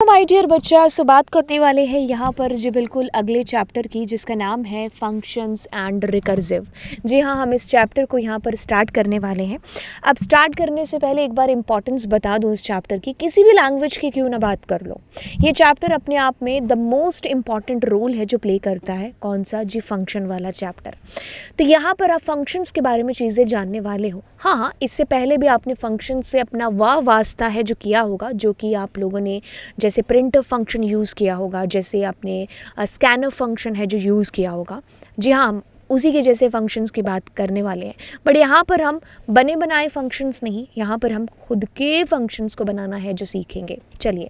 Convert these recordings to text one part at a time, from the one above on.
My dear बच्चा, सो बात करने वाले हैं यहाँ पर जी बिल्कुल अगले चैप्टर की, जिसका नाम है फंक्शंस एंड रिकर्सिव। जी हाँ, हम इस चैप्टर को यहाँ पर स्टार्ट करने वाले हैं। अब स्टार्ट करने से पहले एक बार इंपॉर्टेंस बता दूँ इस चैप्टर की, किसी भी लैंग्वेज की क्यों ना बात कर लो, ये चैप्टर अपने आप में द मोस्ट इम्पॉर्टेंट रोल है जो प्ले करता है। कौन सा जी? फंक्शन वाला चैप्टर। तो यहाँ पर आप फंक्शंस के बारे में चीज़ें जानने वाले हो। हाँ, इससे पहले भी आपने फंक्शन से अपना वास्ता है जो किया होगा, जो कि आप लोगों ने जैसे प्रिंटर फंक्शन यूज़ किया होगा, जैसे आपने स्कैनर फंक्शन है जो यूज़ किया होगा। जी हाँ, उसी के जैसे फंक्शंस की बात करने वाले हैं। बट यहाँ पर हम बने बनाए फंक्शंस नहीं, यहाँ पर हम खुद के फंक्शंस को बनाना है जो सीखेंगे। चलिए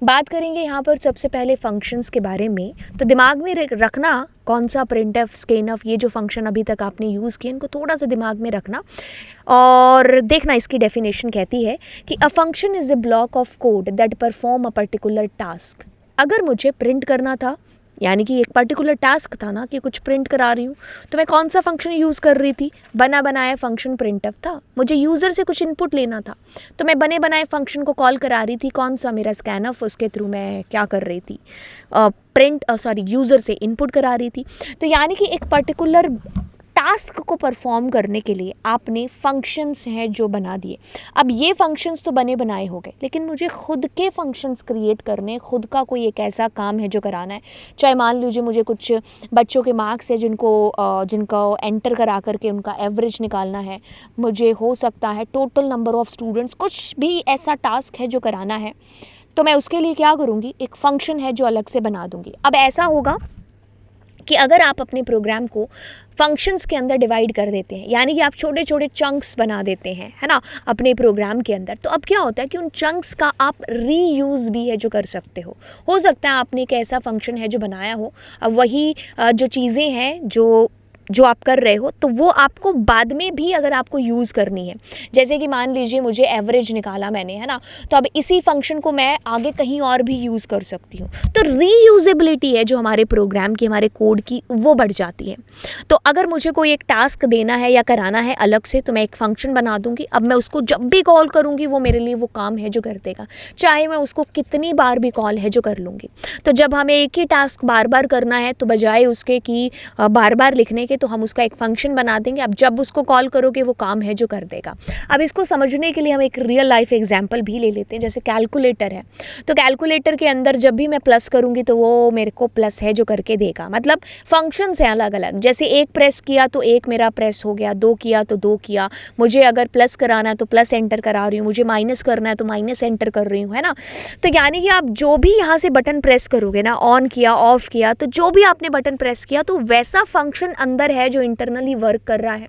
बात करेंगे यहाँ पर सबसे पहले फंक्शंस के बारे में। तो दिमाग में रखना कौन सा प्रिंटफ, स्कैनफ, ये जो फंक्शन अभी तक आपने यूज़ किए इनको थोड़ा सा दिमाग में रखना और देखना। इसकी डेफिनेशन कहती है कि a function is a block of code that perform a particular task. अगर मुझे प्रिंट करना था, यानी कि एक पर्टिकुलर टास्क था ना कि कुछ प्रिंट करा रही हूँ, तो मैं कौन सा फंक्शन यूज़ कर रही थी? बना बनाया फंक्शन प्रिंटफ था। मुझे यूज़र से कुछ इनपुट लेना था, तो मैं बने बनाए फंक्शन को कॉल करा रही थी। कौन सा? मेरा स्कैनफ। उसके थ्रू मैं क्या कर रही थी? यूज़र से इनपुट करा रही थी। तो यानी कि एक पर्टिकुलर टास्क को परफॉर्म करने के लिए आपने फंक्शंस हैं जो बना दिए। अब ये फंक्शंस तो बने बनाए हो गए, लेकिन मुझे खुद के फंक्शंस क्रिएट करने, खुद का कोई एक ऐसा काम है जो कराना है। चाहे मान लीजिए मुझे कुछ बच्चों के मार्क्स है जिनको एंटर करा करके उनका एवरेज निकालना है, मुझे हो सकता है टोटल नंबर ऑफ़ स्टूडेंट्स, कुछ भी ऐसा टास्क है जो कराना है, तो मैं उसके लिए क्या करूँगी? एक फ़ंक्शन है जो अलग से बना दूँगी। अब ऐसा होगा कि अगर आप अपने प्रोग्राम को फंक्शंस के अंदर डिवाइड कर देते हैं, यानी कि आप छोटे छोटे चंक्स बना देते हैं, है ना, अपने प्रोग्राम के अंदर, तो अब क्या होता है कि उन चंक्स का आप रीयूज़ भी है जो कर सकते हो सकता है आपने एक ऐसा फंक्शन है जो बनाया हो, अब वही जो चीज़ें हैं जो आप कर रहे हो, तो वो आपको बाद में भी अगर आपको यूज़ करनी है, जैसे कि मान लीजिए मुझे एवरेज निकाला मैंने, है ना, तो अब इसी फंक्शन को मैं आगे कहीं और भी यूज़ कर सकती हूँ। तो रीयूजेबिलिटी है जो हमारे प्रोग्राम की, हमारे कोड की, वो बढ़ जाती है। तो अगर मुझे कोई एक टास्क देना है या कराना है अलग से, तो मैं एक फ़ंक्शन बना दूँगी। अब मैं उसको जब भी कॉल करूँगी वो मेरे लिए वो काम है जो कर देगा, चाहे मैं उसको कितनी बार भी कॉल है जो कर लूँगी। तो जब हमें एक ही टास्क बार बार करना है, तो बजाय उसके कि बार बार लिखने के, तो हम उसका एक फंक्शन बना देंगे। अब जब उसको कॉल करोगे वो काम है जो कर देगा। अब इसको समझने के लिए हम एक रियल लाइफ एग्जांपल भी ले लेते हैं। जैसे कैलकुलेटर है, तो कैलकुलेटर के अंदर जब भी मैं प्लस करूँगी तो वो मेरे को प्लस है जो करके देगा। मतलब फंक्शंस हैं अलग अलग। जैसे एक प्रेस किया तो एक मेरा प्रेस हो गया, दो किया तो दो किया, मुझे अगर प्लस कराना है तो प्लस एंटर करा रही हूँ, मुझे माइनस करना है तो माइनस एंटर कर रही हूँ, है ना। तो यानी कि आप जो भी यहाँ से बटन प्रेस करोगे ना, ऑन किया, ऑफ किया, तो जो भी आपने बटन प्रेस किया तो वैसा फंक्शन अंदर है जो इंटरनली वर्क कर रहा है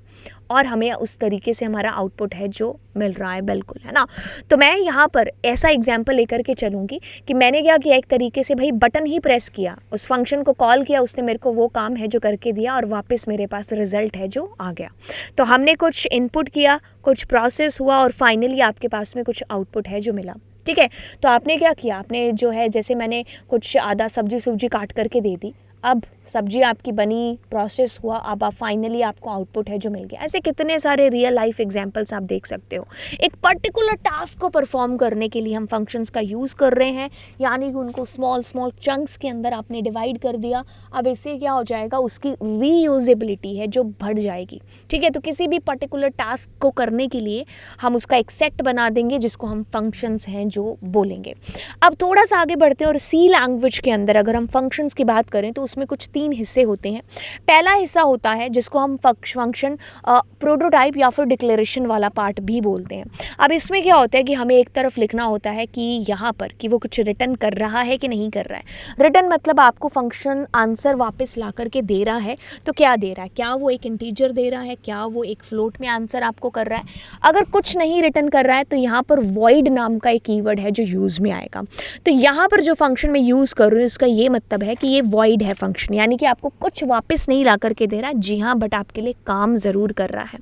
और हमें उस तरीके से हमारा आउटपुट है जो मिल रहा है, बिल्कुल, है ना। तो मैं यहाँ पर ऐसा एग्जांपल लेकर के चलूँगी कि मैंने क्या किया, एक तरीके से भाई बटन ही प्रेस किया, उस फंक्शन को कॉल किया, उसने मेरे को वो काम है जो करके दिया और वापस मेरे पास रिजल्ट है जो आ गया। तो हमने कुछ इनपुट किया, कुछ प्रोसेस हुआ और फाइनली आपके पास में कुछ आउटपुट है जो मिला। ठीक है, तो आपने क्या किया, आपने जो है, जैसे मैंने कुछ आधा सब्जी काट करके दे दी, अब सब्जी आपकी बनी, प्रोसेस हुआ, अब आप फाइनली आपको आउटपुट है जो मिल गया। ऐसे कितने सारे रियल लाइफ एग्जांपल्स आप देख सकते हो। एक पर्टिकुलर टास्क को परफॉर्म करने के लिए हम फंक्शंस का यूज़ कर रहे हैं, यानी कि उनको स्मॉल स्मॉल चंक्स के अंदर आपने डिवाइड कर दिया। अब इससे क्या हो जाएगा, उसकी रीयूजेबिलिटी है जो बढ़ जाएगी। ठीक है, तो किसी भी पर्टिकुलर टास्क को करने के लिए हम उसका एक सेट बना देंगे जिसको हम फंक्शंस हैं जो बोलेंगे। अब थोड़ा सा आगे बढ़ते हैं और सी लैंग्वेज के अंदर अगर हम फंक्शंस की बात करें तो उसमें कुछ 3 हिस्से होते हैं। पहला हिस्सा होता है जिसको हम फंक्शन प्रोटोटाइप या फिर डिक्लेरेशन वाला पार्ट भी बोलते हैं। अब इसमें क्या होता है कि हमें एक तरफ लिखना होता है कि यहाँ पर कि वो कुछ रिटर्न कर रहा है कि नहीं कर रहा है। रिटर्न मतलब आपको फंक्शन आंसर वापस ला करके दे रहा है, तो क्या दे रहा है, क्या वो एक इंटीजर दे रहा है, क्या वो एक फ्लोट में आंसर आपको कर रहा है। अगर कुछ नहीं रिटर्न कर रहा है तो यहाँ पर वॉइड नाम का एक कीवर्ड है जो यूज़ में आएगा। तो यहाँ पर जो फंक्शन मैं यूज़ कर रही हूँ इसका ये मतलब है कि ये वॉइड है फंक्शन, यानी कि आपको कुछ वापस नहीं ला करके दे रहा है। जी हाँ, बट आपके लिए काम ज़रूर कर रहा है।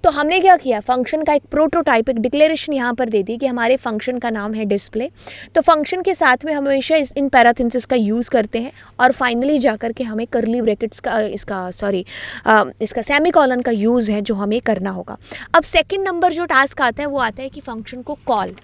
तो हमने क्या किया, फंक्शन का एक प्रोटोटाइप, एक डिक्लेरेशन यहाँ पर दे दी कि हमारे फंक्शन का नाम है डिस्प्ले। तो फंक्शन के साथ में हमेशा इन पैराथेसिस का यूज़ करते हैं और फाइनली जाकर के हमें कर्ली ब्रैकेट्स का इसका सेमीकोलन का यूज़ है जो हमें करना होगा। अब सेकेंड नंबर जो टास्क आता है वो आता है कि फंक्शन को कॉल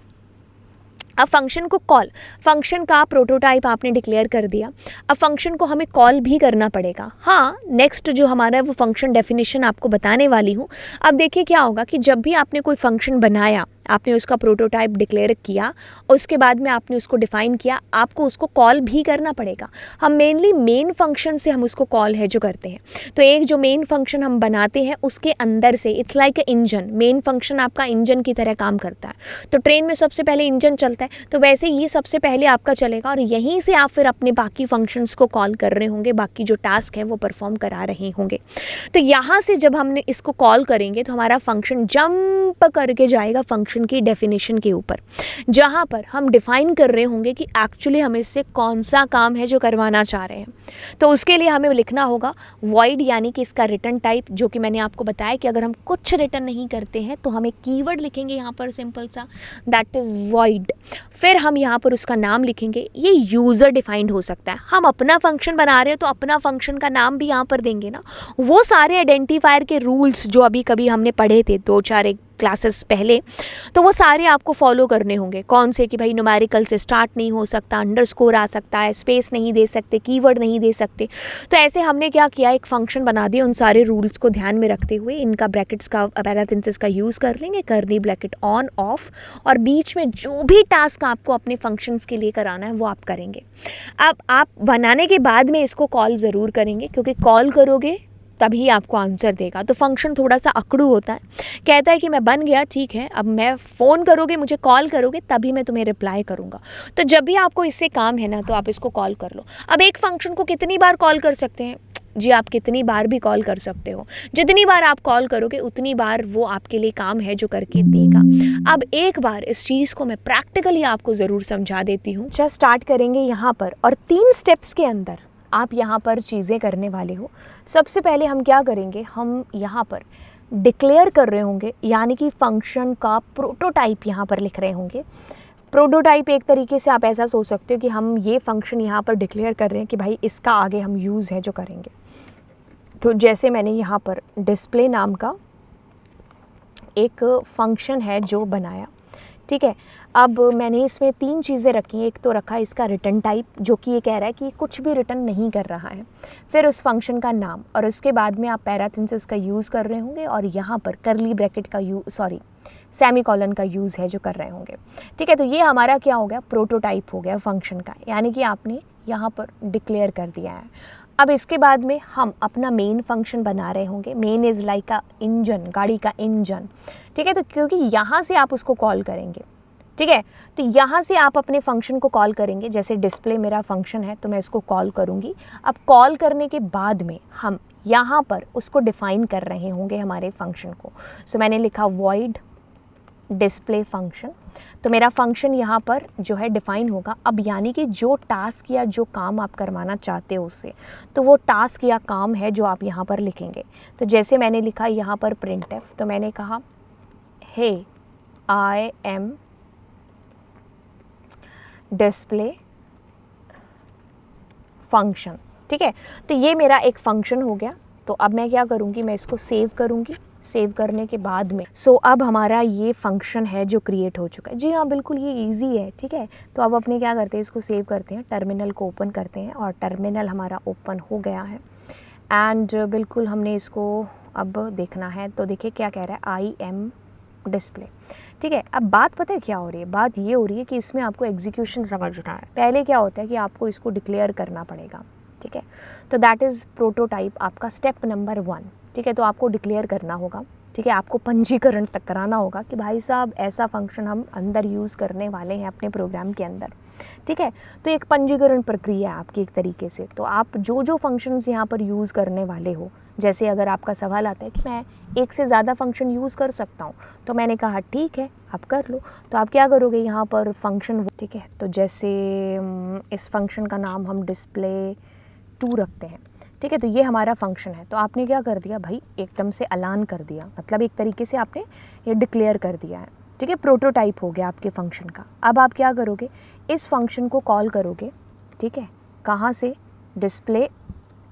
अब फंक्शन को कॉल, फंक्शन का प्रोटोटाइप आपने डिक्लेयर कर दिया, अब फंक्शन को हमें कॉल भी करना पड़ेगा। हाँ, नेक्स्ट जो हमारा है वो फंक्शन डेफिनेशन आपको बताने वाली हूँ। अब देखिए क्या होगा कि जब भी आपने कोई फंक्शन बनाया, आपने उसका प्रोटोटाइप डिक्लेयर किया, उसके बाद में आपने उसको डिफ़ाइन किया, आपको उसको कॉल भी करना पड़ेगा। हम मेनली मेन फंक्शन से हम उसको कॉल है जो करते हैं। तो एक जो मेन फंक्शन हम बनाते हैं उसके अंदर से, it's like a engine, main function आपका इंजन की तरह काम करता है। तो ट्रेन में सबसे पहले इंजन चलता है, तो वैसे ये सबसे पहले आपका चलेगा और यहीं से आप फिर अपने बाकी फंक्शंस को कॉल कर रहे होंगे, बाकी जो टास्क है वो परफॉर्म करा रहे होंगे। तो यहाँ से जब हमने इसको कॉल करेंगे तो हमारा फंक्शन जंप करके जाएगा फंक्शन की डेफिनेशन के ऊपर, जहाँ पर हम डिफाइन कर रहे होंगे कि एक्चुअली हमें इससे कौन सा काम है जो करवाना चाह रहे हैं। तो उसके लिए हमें लिखना होगा वॉइड, यानी कि इसका रिटर्न टाइप, जो कि मैंने आपको बताया कि अगर हम कुछ रिटर्न नहीं करते हैं तो हम एक कीवर्ड लिखेंगे यहाँ पर सिंपल सा, दैट इज़ वॉइड। फिर हम यहाँ पर उसका नाम लिखेंगे, ये यूज़र डिफाइंड हो सकता है। हम अपना फंक्शन बना रहे हो तो अपना फंक्शन का नाम भी यहाँ पर देंगे ना। वो सारे आइडेंटिफायर के रूल्स जो अभी कभी हमने पढ़े थे 2-4 क्लासेस पहले, तो वो सारे आपको फॉलो करने होंगे। कौन से कि भाई न्यूमेरिकल से स्टार्ट नहीं हो सकता, अंडरस्कोर आ सकता है, स्पेस नहीं दे सकते, कीवर्ड नहीं दे सकते। तो ऐसे हमने क्या किया, एक फंक्शन बना दिया उन सारे रूल्स को ध्यान में रखते हुए। इनका ब्रैकेट्स का, पैरेंथेसिस का यूज़ कर लेंगे, कर्ली ब्रैकेट ऑन ऑफ, और बीच में जो भी टास्क आपको अपने फंक्शंस के लिए कराना है वो आप करेंगे। अब आप बनाने के बाद में इसको कॉल ज़रूर करेंगे, क्योंकि कॉल करोगे तभी आपको आंसर देगा। तो फंक्शन थोड़ा सा अकड़ू होता है, कहता है कि मैं बन गया, ठीक है, अब मैं फ़ोन करोगे, मुझे कॉल करोगे तभी मैं तुम्हें रिप्लाई करूँगा। तो जब भी आपको इससे काम है ना तो आप इसको कॉल कर लो। अब एक फंक्शन को कितनी बार कॉल कर सकते हैं जी, आप कितनी बार भी कॉल कर सकते हो। जितनी बार आप कॉल करोगे उतनी बार वो आपके लिए काम है जो करके देगा। अब एक बार इस चीज़ को मैं प्रैक्टिकली आपको ज़रूर समझा देती हूँ। जब स्टार्ट करेंगे यहाँ पर, और 3 स्टेप्स के अंदर आप यहाँ पर चीज़ें करने वाले हो। सबसे पहले हम क्या करेंगे, हम यहाँ पर डिक्लेयर कर रहे होंगे, यानी कि फंक्शन का प्रोटोटाइप यहाँ पर लिख रहे होंगे। प्रोटोटाइप एक तरीके से आप ऐसा सोच सकते हो कि हम ये फंक्शन यहाँ पर डिक्लेयर कर रहे हैं कि भाई इसका आगे हम यूज़ है जो करेंगे। तो जैसे मैंने यहाँ पर डिस्प्ले नाम का एक फंक्शन है जो बनाया, ठीक है। अब मैंने इसमें 3 चीज़ें रखी हैं। एक तो रखा इसका रिटर्न टाइप, जो कि ये कह रहा है कि कुछ भी रिटर्न नहीं कर रहा है। फिर उस फंक्शन का नाम, और उसके बाद में आप पैरेंथेसिस का यूज़ कर रहे होंगे, और यहाँ पर कर्ली ब्रैकेट का सेमीकोलन का यूज़ है जो कर रहे होंगे, ठीक है। तो ये हमारा क्या हो गया, प्रोटोटाइप हो गया फंक्शन का, यानी कि आपने यहाँ पर डिक्लेयर कर दिया है। अब इसके बाद में हम अपना मेन फंक्शन बना रहे होंगे। Main is like a engine, गाड़ी का इंजन, ठीक है। तो क्योंकि यहाँ से आप उसको कॉल करेंगे, ठीक है, तो यहाँ से आप अपने फंक्शन को कॉल करेंगे। जैसे डिस्प्ले मेरा फंक्शन है तो मैं इसको कॉल करूँगी। अब कॉल करने के बाद में हम यहाँ पर उसको डिफ़ाइन कर रहे होंगे हमारे फंक्शन को। सो मैंने लिखा वॉइड डिस्प्ले फंक्शन, तो मेरा फंक्शन यहाँ पर जो है डिफ़ाइन होगा। अब यानी कि जो टास्क या जो काम आप करवाना चाहते हो उससे, तो वो टास्क या काम है जो आप यहाँ पर लिखेंगे। तो जैसे मैंने लिखा यहाँ पर printf, तो मैंने कहा हे आई एम डिस्प्ले फंक्शन, ठीक है। तो ये मेरा एक फंक्शन हो गया। तो अब मैं क्या करूँगी, मैं इसको सेव करूँगी। सेव करने के बाद में अब हमारा ये फंक्शन है जो क्रिएट हो चुका है। जी हाँ, बिल्कुल ये इजी है, ठीक है। तो अब अपने क्या करते हैं, इसको सेव करते हैं, टर्मिनल को ओपन करते हैं, और टर्मिनल हमारा ओपन हो गया है। एंड बिल्कुल हमने इसको अब देखना है। तो देखिए क्या कह रहा है, आई एम डिस्प्ले, ठीक है। अब बात पता है क्या हो रही है, बात ये हो रही है कि इसमें आपको एग्जीक्यूशन समझना है। पहले क्या होता है कि आपको इसको डिक्लेयर करना पड़ेगा, ठीक है। तो दैट इज़ प्रोटोटाइप आपका स्टेप नंबर 1, ठीक है। तो आपको डिक्लेयर करना होगा, ठीक है। आपको पंजीकरण तक कराना होगा कि भाई साहब ऐसा फंक्शन हम अंदर यूज़ करने वाले हैं अपने प्रोग्राम के अंदर, ठीक है। तो एक पंजीकरण प्रक्रिया है आपकी एक तरीके से। तो आप जो जो फंक्शंस यहाँ पर यूज़ करने वाले हो, जैसे अगर आपका सवाल आता है कि मैं एक से ज़्यादा फंक्शन यूज़ कर सकता हूँ, तो मैंने कहा ठीक है आप कर लो। तो आप क्या करोगे, यहाँ पर फंक्शन, ठीक है। तो जैसे इस फंक्शन का नाम हम डिस्प्ले 2 रखते हैं, ठीक है। तो ये हमारा फंक्शन है। तो आपने क्या कर दिया भाई, एकदम से ऐलान कर दिया, मतलब एक तरीके से आपने ये डिक्लेयर कर दिया है, ठीक है। प्रोटोटाइप हो गया आपके फंक्शन का। अब आप क्या करोगे, इस फंक्शन को कॉल करोगे, ठीक है। कहाँ से, डिस्प्ले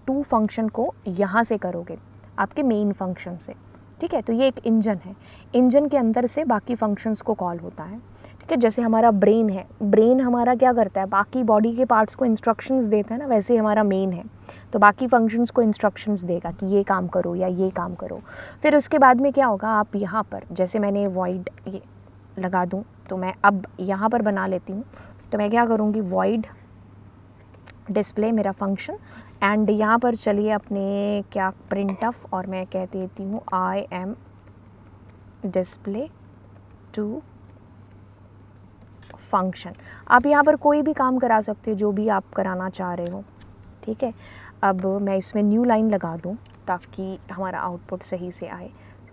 2 फंक्शन को यहाँ से करोगे, आपके मेन फंक्शन से, ठीक है। तो ये एक इंजन है, इंजन के अंदर से बाकी फंक्शंस को कॉल होता है, ठीक है। जैसे हमारा ब्रेन है, ब्रेन हमारा क्या करता है, बाकी बॉडी के पार्ट्स को इंस्ट्रक्शंस देता है ना, वैसे ही हमारा मेन है, तो बाकी फंक्शंस को इंस्ट्रक्शंस देगा कि ये काम करो या ये काम करो। फिर उसके बाद में क्या होगा, आप यहाँ पर जैसे मैंने वॉइड ये लगा दूँ, तो मैं अब यहाँ पर बना लेती हूँ। तो मैं क्या करूँगी, वॉइड डिस्प्ले मेरा फंक्शन, एंड यहाँ पर चलिए अपने क्या प्रिंट ऑफ, और मैं कह देती हूँ I am display to function. आप यहाँ पर कोई भी काम करा सकते हो जो भी आप कराना चाह रहे हो, ठीक है। अब मैं इसमें न्यू लाइन लगा दूँ ताकि हमारा आउटपुट सही से आए।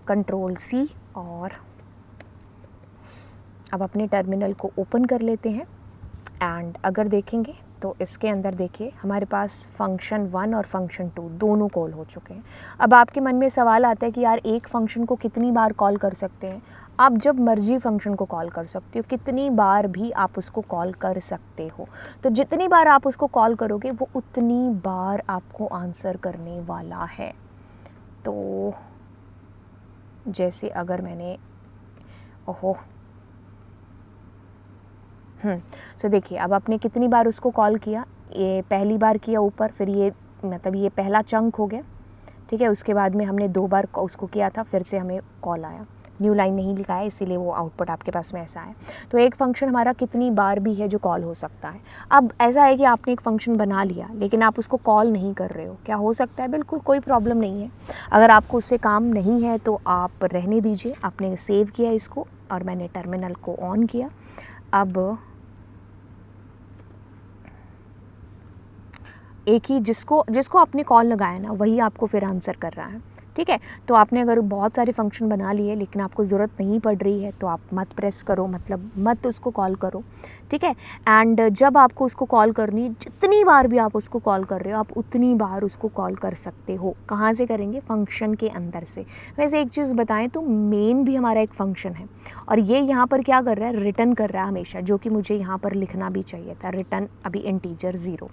कंट्रोल सी, और अब अपने टर्मिनल को ओपन कर लेते हैं, एंड अगर देखेंगे तो इसके अंदर देखिए हमारे पास फंक्शन 1 और फंक्शन 2 दोनों कॉल हो चुके हैं। अब आपके मन में सवाल आता है कि यार एक फ़ंक्शन को कितनी बार कॉल कर सकते हैं। आप जब मर्जी फंक्शन को कॉल कर सकते हो, कितनी बार भी आप उसको कॉल कर सकते हो। तो जितनी बार आप उसको कॉल करोगे वो उतनी बार आपको आंसर करने वाला है। तो जैसे अगर मैंने सो देखिए अब आपने कितनी बार उसको कॉल किया, ये पहली बार किया ऊपर, फिर ये मतलब ये पहला चंक हो गया, ठीक है। उसके बाद में हमने 2 बार उसको किया था, फिर से हमें कॉल आया। न्यू लाइन नहीं लिखा है इसीलिए वो आउटपुट आपके पास में ऐसा है। तो एक फंक्शन हमारा कितनी बार भी है जो कॉल हो सकता है। अब ऐसा है कि आपने एक फंक्शन बना लिया लेकिन आप उसको कॉल नहीं कर रहे हो, क्या हो सकता है, बिल्कुल कोई प्रॉब्लम नहीं है। अगर आपको उससे काम नहीं है तो आप रहने दीजिए। आपने सेव किया इसको और मैंने टर्मिनल को ऑन किया। अब एक ही जिसको आपने कॉल लगाया ना वही आपको फिर आंसर कर रहा है, ठीक है। तो आपने अगर बहुत सारे फंक्शन बना लिए लेकिन आपको ज़रूरत नहीं पड़ रही है तो आप मत प्रेस करो, मतलब मत उसको कॉल करो, ठीक है। एंड जब आपको उसको कॉल करनी, जितनी बार भी आप उसको कॉल कर रहे हो आप उतनी बार उसको कॉल कर सकते हो। कहाँ से करेंगे, फंक्शन के अंदर से। वैसे एक चीज़ बताएं तो मेन भी हमारा एक फंक्शन है और ये यहाँ पर क्या कर रहा है, रिटर्न कर रहा है हमेशा, जो कि मुझे यहाँ पर लिखना भी चाहिए था, रिटर्न अभी इंटीजर 0,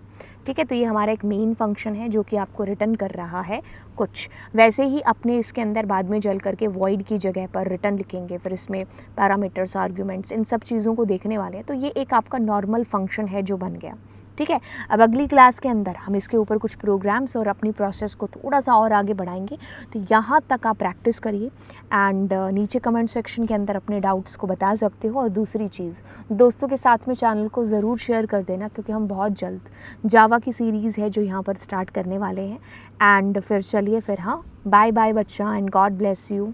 ठीक है। तो ये हमारा एक मेन फंक्शन है जो कि आपको रिटर्न कर रहा है कुछ। वैसे ही अपने इसके अंदर बाद में जल करके वॉइड की जगह पर रिटर्न लिखेंगे, फिर इसमें पैरामीटर्स, आर्ग्यूमेंट्स, इन सब चीज़ों को देखने वाले हैं। तो ये एक आपका नॉर्मल फंक्शन है जो बन गया, ठीक है। अब अगली क्लास के अंदर हम इसके ऊपर कुछ प्रोग्राम्स और अपनी प्रोसेस को थोड़ा सा और आगे बढ़ाएंगे। तो यहाँ तक आप प्रैक्टिस करिए एंड नीचे कमेंट सेक्शन के अंदर अपने डाउट्स को बता सकते हो। और दूसरी चीज़, दोस्तों के साथ में चैनल को ज़रूर शेयर कर देना क्योंकि हम बहुत जल्द जावा की सीरीज़ है जो यहाँ पर स्टार्ट करने वाले हैं। एंड फिर चलिए फिर, हाँ, बाय बाय बच्चा, एंड गॉड ब्लेस यू।